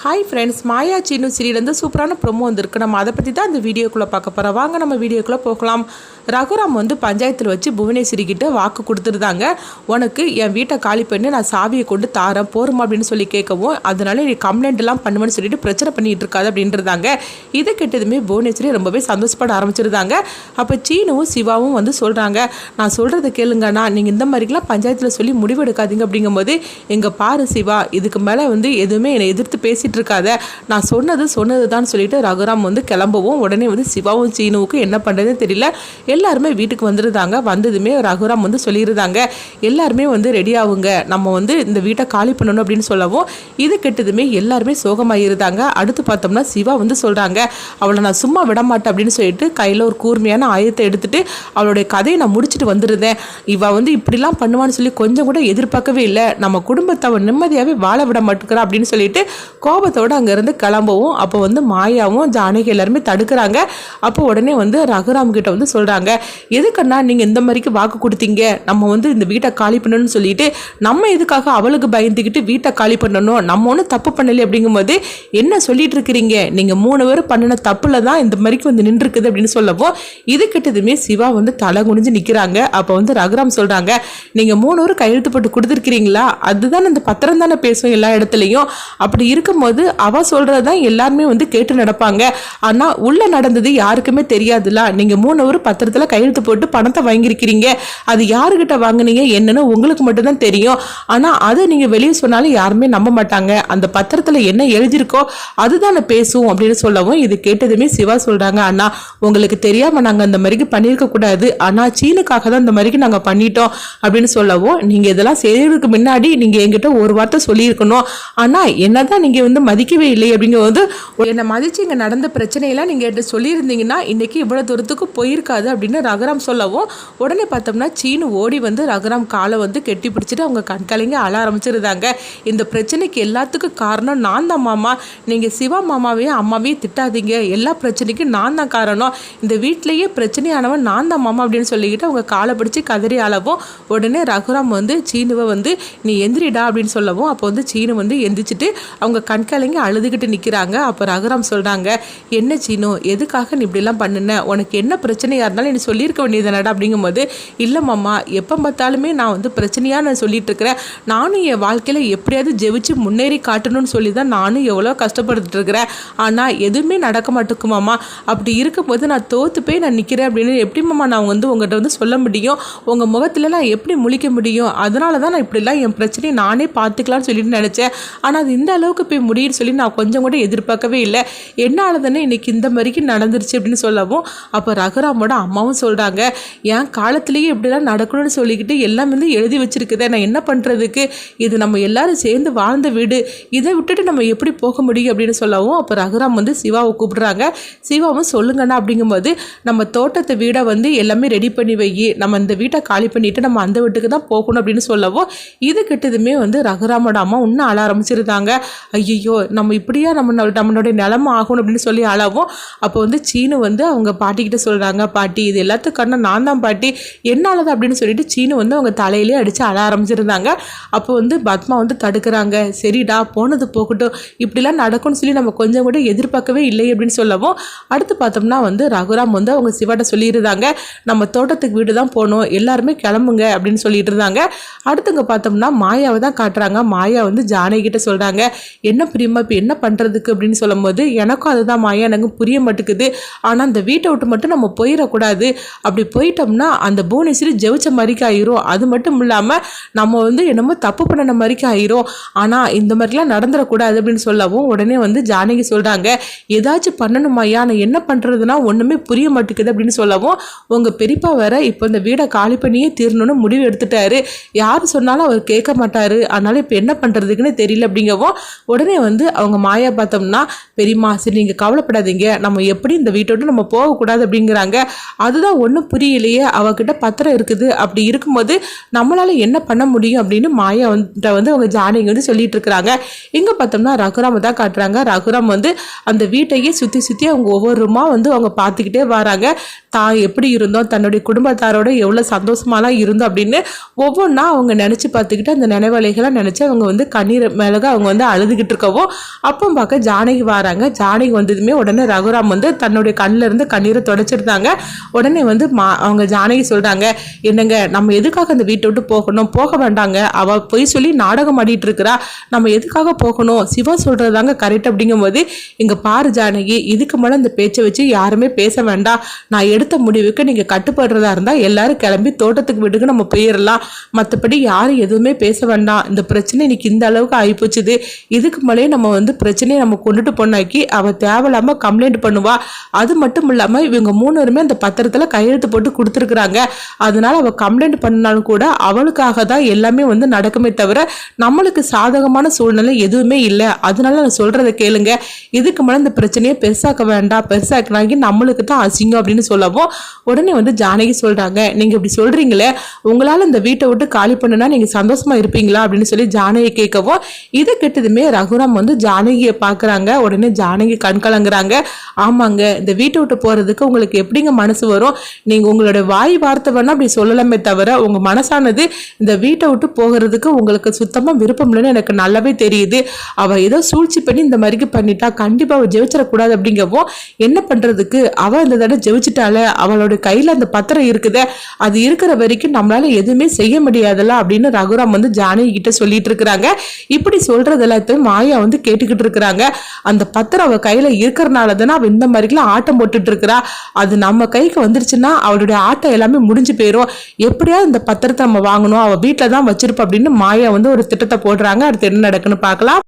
Hi friends, மாயா சீனு சீரியலேருந்து சூப்பரான promo வந்திருக்கு. நம்ம அதை பற்றி தான் இந்த வீடியோக்குள்ளே பார்க்க போகிறோம். வாங்க நம்ம வீடியோக்குள்ளே போகலாம். ரகுராம் பஞ்சாயத்தில் வச்சு புவனேஸ்வரி கிட்ட வாக்கு கொடுத்துருந்தாங்க. உனக்கு என் வீட்டை காலி பண்ணி நான் சாவியை கொண்டு தாரேன் போருமா அப்படின்னு சொல்லி கேட்கவும், அதனால நீ கம்ப்ளைண்ட்லாம் பண்ணுவேன்னு சொல்லிட்டு பிரச்சனை பண்ணிட்டு இருக்காது அப்படின்றதாங்க. இதை கேட்டதுமே புவனேஸ்வரி ரொம்பவே சந்தோஷப்பட ஆரம்பிச்சிருந்தாங்க. அப்போ சீனுவும் சிவாவும் சொல்கிறாங்க, நான் சொல்கிறத கேளுங்கண்ணா, நீங்கள் இந்த மாதிரிலாம் பஞ்சாயத்தில் சொல்லி முடிவெடுக்காதீங்க அப்படிங்கும்போது, எங்கள் பாரு சிவா, இதுக்கு மேலே எதுவுமே என்னை எதிர்த்து பேசிட்டு இருக்காத, நான் சொன்னது தான் சொல்லிட்டு ரகுராம் கிளம்பவும், உடனே சிவாவும் சீனுவுக்கு என்ன பண்ணுறதுன்னு தெரியல. எல்லாருமே வீட்டுக்கு வந்துருந்தாங்க. வந்ததுமே ரகுராம் சொல்லியிருந்தாங்க, எல்லாருமே ரெடி ஆகுங்க, நம்ம இந்த வீட்டை காலி பண்ணணும் அப்படின்னு சொல்லவும், இது கெட்டதுமே எல்லாருமே சோகமாயிருந்தாங்க. அடுத்து பார்த்தோம்னா சிவா சொல்கிறாங்க, அவளை நான் சும்மா விட மாட்டேன் அப்படின்னு சொல்லிட்டு கையில் ஒரு கூர்மையான ஆயத்தை எடுத்துட்டு அவளுடைய கதையை நான் முடிச்சுட்டு வந்துருந்தேன். இவ இப்படிலாம் பண்ணுவான்னு சொல்லி கொஞ்சம் கூட எதிர்பார்க்கவே இல்லை. நம்ம குடும்பத்தை அவன் நிம்மதியாகவே வாழ விட மாட்டேங்கிறா அப்படின்னு சொல்லிட்டு கோபத்தோடு அங்கேருந்து கிளம்பவும், அப்போ மாயாவும் ஜானகி எல்லாருமே தடுக்கிறாங்க. அப்போ உடனே ரகுராம் கிட்ட சொல்கிறாங்க, எதுக்கண்ணா நீங்கள் இந்த மாதிரிக்கு வாக்கு கொடுத்தீங்க, நம்ம இந்த வீட்டை காலி பண்ணணும்னு சொல்லிட்டு நம்ம எதுக்காக அவளுக்கு பயந்துக்கிட்டு வீட்டை காலி பண்ணணும், நம்ம ஒன்றும் தப்பு பண்ணலை அப்படிங்கும்போது என்ன சொல்லிட்டு இருக்கிறீங்க, நீங்கள் 3 பேர் பண்ணின தப்புல தான் இந்த மாதிரிக்கு நின்றுருக்குது அப்படின்னு சொல்லவும், இது கிட்டதுமே சிவா தலை குனிஞ்சு நிற்கிறாங்க. அப்போ ரகுராம் சொல்கிறாங்க, நீங்கள் 3 பேர் கையெழுத்து போட்டு கொடுத்துருக்கிறீங்களா, அதுதான் அந்த பத்திரம் தானே பேசும் எல்லா இடத்துலையும், அப்படி இருக்கும்போது அவ சொல்றதான் எல்லாருமே கேட்டு நடப்பாங்க. ஆனா உள்ள நடந்தது யாருக்குமே தெரியாதுல. நீங்க 3 பேர் பத்திரத்துல கையெழுத்து போட்டு பணத்தை வாங்கியிருக்கிறீங்க, அது யாருக்கிட்ட வாங்கினீங்க என்னன்னு உங்களுக்கு மட்டும்தான் தெரியும். ஆனா அதை நீங்க வெளியே சொன்னாலும் யாருமே நம்ப மாட்டாங்க. அந்த பத்திரத்துல என்ன எழுதியிருக்கோ அதுதானே பேசும் அப்படின்னு சொல்லவும், இது கேட்டதுமே சிவா சொல்றாங்க, அண்ணா உங்களுக்கு தெரியாம நாங்க அந்த மாதிரிக்கு பண்ணியிருக்க கூடாது, ஆனா சீனுக்காக தான் இந்த மாதிரிக்கு நாங்க பண்ணிட்டோம் அப்படின்னு சொல்லவும், நீங்க இதெல்லாம் செய்யறதுக்கு முன்னாடி நீங்க என்கிட்ட ஒரு வார்த்தை சொல்லியிருக்கணும். ஆனா என்னதான் நீங்க மதிக்கவே இல்லை அப்படிங்கும்போது, என்னை மதிச்சு இங்கே நடந்த பிரச்சனையெல்லாம் நீங்கள் என்கிட்ட சொல்லியிருந்தீங்கன்னா இன்னைக்கு இவ்வளோ தூரத்துக்கு போயிருக்காது அப்படின்னு ரகுராம் சொல்லவும், உடனே பார்த்தோம்னா சீனு ஓடி ரகுராம் காலை கெட்டி பிடிச்சிட்டு அவங்க கண்கலைங்க அழ ஆரம்பிச்சிருந்தாங்க. இந்த பிரச்சனைக்கு எல்லாத்துக்கும் காரணம் நான் தான் மாமா, நீங்கள் சிவா மாமாவையும் அம்மாவையும் திட்டாதீங்க, எல்லா பிரச்சனைக்கும் நான் தான் காரணம், இந்த வீட்டிலேயே பிரச்சனையானவன் நான் தான் மாமா அப்படின்னு சொல்லிக்கிட்டு அவங்க காலை பிடிச்சி கதறி அளவும், உடனே ரகுராம் சீனுவை நீ எந்திரிடா அப்படின்னு சொல்லவும், அப்போ சீனு எந்திரிச்சிட்டு அவங்க கண்கலைங்க அழுதுகிட்டு நிற்கிறாங்க. அப்போ ரகுராம் சொல்கிறாங்க, என்ன சீனு, எதுக்காக நீ இப்படிலாம் பண்ணுன, உனக்கு என்ன பிரச்சனையாக இருந்தாலும் நீ சொல்லியிருக்க வேண்டியதுனடா அப்படிங்கும்போது, இல்லை மாமா, எப்போ பார்த்தாலுமே நான் பிரச்சனையாக நான் சொல்லிட்டு இருக்கிறேன், நானும் என் வாழ்க்கையில் எப்படியாவது ஜெயிச்சு முன்னேறி காட்டணும்னு சொல்லி தான் நானும் எவ்வளோ கஷ்டப்பட்டுட்டு இருக்கிறேன், ஆனால் எதுவுமே நடக்க மாட்டேக்கு மாமா, அப்படி இருக்கும்போது நான் தோற்று போய் நான் நிற்கிறேன் அப்படின்னு எப்படி மாமா நான் உங்கள்கிட்ட சொல்ல முடியும், உங்கள் முகத்தில் நான் எப்படி முழிக்க முடியும், அதனால தான் நான் இப்படிலாம் என் பிரச்சனையை நானே பார்த்துக்கலான்னு சொல்லிட்டு நினச்சேன், ஆனால் அது இந்த அளவுக்கு போய் முடியும்னு சொல்லி நான் கொஞ்சம் கூட எதிர்பார்க்கவே இல்லை, என்னால் தானே இன்னைக்கு இந்த மாதிரிக்கு நடந்துருச்சு அப்படின்னு சொல்லவும், அப்போ ரகுராமோட அம்மாவும் சொல்கிறாங்க, என் காலத்திலேயே இப்படிலாம் நடக்கணும்னு சொல்லிக்கிட்டு எல்லாம் எழுதி வச்சிருக்குதே, நான் என்ன பண்ணுறதுக்கு, இது நம்ம எல்லாரும் சேர்ந்து வாழ்ந்த வீடு, இதை விட்டுட்டு நம்ம எப்படி போக முடியும் அப்படின்னு சொல்லவும், அப்போ ரகுராம் சிவாவை கூப்பிடுறாங்க. சிவாவும் சொல்லுங்கண்ணா அப்படிங்கும்போது, நம்ம தோட்டத்தை வீடை எல்லாமே ரெடி பண்ணி வை, நம்ம இந்த வீட்டை காலி பண்ணிட்டு நம்ம அந்த வீட்டுக்கு தான் போகணும் அப்படின்னு சொல்லவும், இது கிட்டதுமே ரகுராமோட அம்மா இன்னும் அழ ஆரம்பிச்சிருந்தாங்க. ஐயோ, நம்ம இப்படியா நம்மளுடைய நிலமை ஆகணும் அப்படின்னு சொல்லி அளவும், அப்போ சீனு அவங்க பாட்டிக்கிட்ட சொல்கிறாங்க, பாட்டி இது எல்லாத்துக்கான நான் தான் பாட்டி, என்னால் தான் அப்படின்னு சொல்லிட்டு சீனு அவங்க தலையிலே அடித்து அழ ஆரம்பிச்சிருந்தாங்க. அப்போ பத்மா தடுக்கிறாங்க, சரிடா போனது போகட்டும், இப்படிலாம் நடக்கும்னு சொல்லி நம்ம கொஞ்சம் கூட எதிர்பார்க்கவே இல்லை அப்படின்னு சொல்லவும், அடுத்து பார்த்தோம்னா ரகுராம் அவங்க சிவாட்ட சொல்லியிருந்தாங்க, நம்ம தோட்டத்துக்கு வீடு தான் போகணும், எல்லாருமே கிளம்புங்க அப்படின்னு சொல்லிட்டு இருந்தாங்க. அடுத்துங்க பார்த்தோம்னா மாயாவை தான் காட்டுறாங்க. மாயா ஜானகி கிட்ட சொல்கிறாங்க, என்ன பிரியமா இப்போ என்ன பண்ணுறதுக்கு அப்படின்னு சொல்லும்போது, எனக்கும் அதுதான் மாயா, எனக்கு புரிய மாட்டேங்குது, ஆனால் அந்த வீட்டை விட்டு மட்டும் நம்ம போயிடக்கூடாது, அப்படி போயிட்டோம்னா அந்த புவனேஸ்வரி ஜெயிச்ச மாதிரிக்கு ஆயிரும், அது மட்டும் இல்லாமல் நம்ம என்னமோ தப்பு பண்ணின மாதிரிக்கு ஆயிரும், ஆனால் இந்த மாதிரிலாம் நடந்துடக்கூடாது அப்படின்னு சொல்லவும், உடனே ஜானகி சொல்கிறாங்க, ஏதாச்சும் பண்ணணுமாயா, நான் என்ன பண்ணுறதுனா ஒன்றுமே புரிய மாட்டேங்குது அப்படின்னு சொல்லவும், உங்கள் பெரியப்பா வேற இப்போ இந்த வீடை காலி பண்ணியே தீரணும்னு முடிவு எடுத்துட்டாரு, யார் சொன்னாலும் அவர் கேட்க மாட்டாரு, அதனால இப்போ என்ன பண்ணுறதுக்குன்னு தெரியல அப்படிங்கவும், உடனே அவங்க மாயா பார்த்தோம்னா, பெரியம்மா சரி நீங்கள் கவலைப்படாதீங்க, நம்ம எப்படி இந்த வீட்டோடு நம்ம போகக்கூடாது அப்படிங்கிறாங்க, அதுதான் ஒன்றும் புரியலையே, அவகிட்ட பத்திரம் இருக்குது, அப்படி இருக்கும்போது நம்மளால என்ன பண்ண முடியும் அப்படின்னு மாயா அவங்க ஜானகி சொல்லிட்டு இருக்கிறாங்க. இங்கே பார்த்தோம்னா ரகுராம் தான் காட்டுறாங்க. ரகுராம் அந்த வீட்டையே சுற்றி சுற்றி அவங்க ஒவ்வொரு ரூமா அவங்க பார்த்துக்கிட்டே வராங்க. தான் எப்படி இருந்தோம், தன்னுடைய குடும்பத்தாரோட எவ்வளோ சந்தோஷமாலாம் இருந்தோம் அப்படின்னு ஒவ்வொன்றா அவங்க நினச்சி பார்த்துக்கிட்டு அந்த நினைவலைகளை நினச்சி அவங்க கண்ணீர் மேலக அவங்க அழுதுகிட்டு இருக்கவும், சொல்லவும் அப்போ பார்க்க ஜானகி வராங்க. ஜானகி வந்ததுமே உடனே ரகுராம் வந்து தன்னுடைய கண்ணில் இருந்து கண்ணீரை தொடச்சிருந்தாங்க. உடனே வந்து அவங்க ஜானகி சொல்றாங்க, என்னங்க நம்ம எதுக்காக அந்த வீட்டை விட்டு போகணும், போக வேண்டாங்க, அவ பொய் சொல்லி நாடகம் ஆடிட்டு இருக்கிறா, நம்ம எதுக்காக போகணும், சிவா சொல்றதாங்க கரெக்ட் அப்படிங்கும்போது, இங்க பாரு ஜானகி, இதுக்கு மேலே இந்த பேச்சை வச்சு யாருமே பேச வேண்டாம், நான் எடுத்த முடிவுக்கு நீங்க கட்டுப்படுறதா இருந்தா எல்லாரும் கிளம்பி தோட்டத்துக்கு வீட்டுக்கு நம்ம போயிடலாம், மற்றபடி யாரும் எதுவுமே பேச வேண்டாம், இந்த பிரச்சனை இன்னைக்கு இந்த அளவுக்கு ஆகிப்போச்சுது, இதுக்கு மேலே நம்ம வந்து பிரச்சனையை நம்ம கொண்டுட்டு போனாக்கி அவ தேவையில்லாம கம்ப்ளைண்ட் பண்ணுவா, அது மட்டும் இல்லாம இவங்க 3 பேருமே அந்த பத்திரத்துல கையெழுத்து போட்டு கொடுத்துருக்குறாங்க, அதனால அவ கம்ப்ளைண்ட் பண்ணாலும் கூட அவளுக்காக தான் எல்லாமே வந்து நடக்குமே தவிர நம்மளுக்கு சாதகமான சூழ்நிலை எதுவுமே இல்லை, அதனால நான் சொல்றதை கேளுங்க, இதுக்கு மேலே இந்த பிரச்சனையை பெருசாக்க வேண்டாம், பெருசாக்கினாக்கி நம்மளுக்கு தான் அசிங்கம் அப்படின்னு சொல்லவும் உடனே வந்து ஜானகி சொல்றாங்க, நீங்க இப்படி சொல்றீங்களே, உங்களால இந்த வீட்டை விட்டு காலி பண்ணுனா நீங்க சந்தோஷமா இருப்பீங்களா அப்படின்னு சொல்லி ஜானகி கேட்கவும் இதை கேட்டதுமே ரகுராம் வந்து ஜானகியை பார்க்குறாங்க. உடனே ஜானகி கண் கலங்குறாங்க. ஆமாங்க, இந்த வீட்டை விட்டு போறதுக்கு உங்களுக்கு எப்படிங்க மனசு வரும், நீங்க உங்களோட வாய் வார்த்தை வேணா அப்படி சொல்லலாமே தவிர உங்க மனசானது இந்த வீட்டை விட்டு போகிறதுக்கு உங்களுக்கு சுத்தமா விருப்பம் இல்லைன்னு எனக்கு நல்லாவே தெரியுது, அவ ஏதோ சூழ்ச்சி பண்ணி இந்த மாதிரி பண்ணிட்டா கண்டிப்பா அவ ஜெயிச்சிடக்கூடாது அப்படிங்கவும் என்ன பண்றதுக்கு, அவ இந்த தடவை ஜெயிச்சிட்டால, அவளோட கையில அந்த பத்திரம் இருக்குத, அது இருக்கிற வரைக்கும் நம்மளால எதுவுமே செய்ய முடியாதுல்ல அப்படின்னு ரகுராம் வந்து ஜானகி கிட்ட சொல்லிட்டு இருக்கிறாங்க. இப்படி சொல்றது எல்லாத்தையும் மாயா வந்து கேட்டுக்கிட்டு இருக்கிறாங்க. அந்த பத்திரம் அவ கையில இருக்கிறனால தானே அவ இந்த மாதிரிலாம் ஆட்டம் போட்டுட்டு இருக்கிறா, அது நம்ம கைக்கு வந்துருச்சுன்னா அவளுடைய ஆட்டம் எல்லாமே முடிஞ்சு போயிடும், எப்படியாவது இந்த பத்திரத்தை நம்ம வாங்கணும், அவ வீட்டில தான் வச்சிருப்போம் அப்படின்னு மாயா வந்து ஒரு திட்டத்தை போடுறாங்க. அடுத்து என்ன நடக்குன்னு பார்க்கலாம்.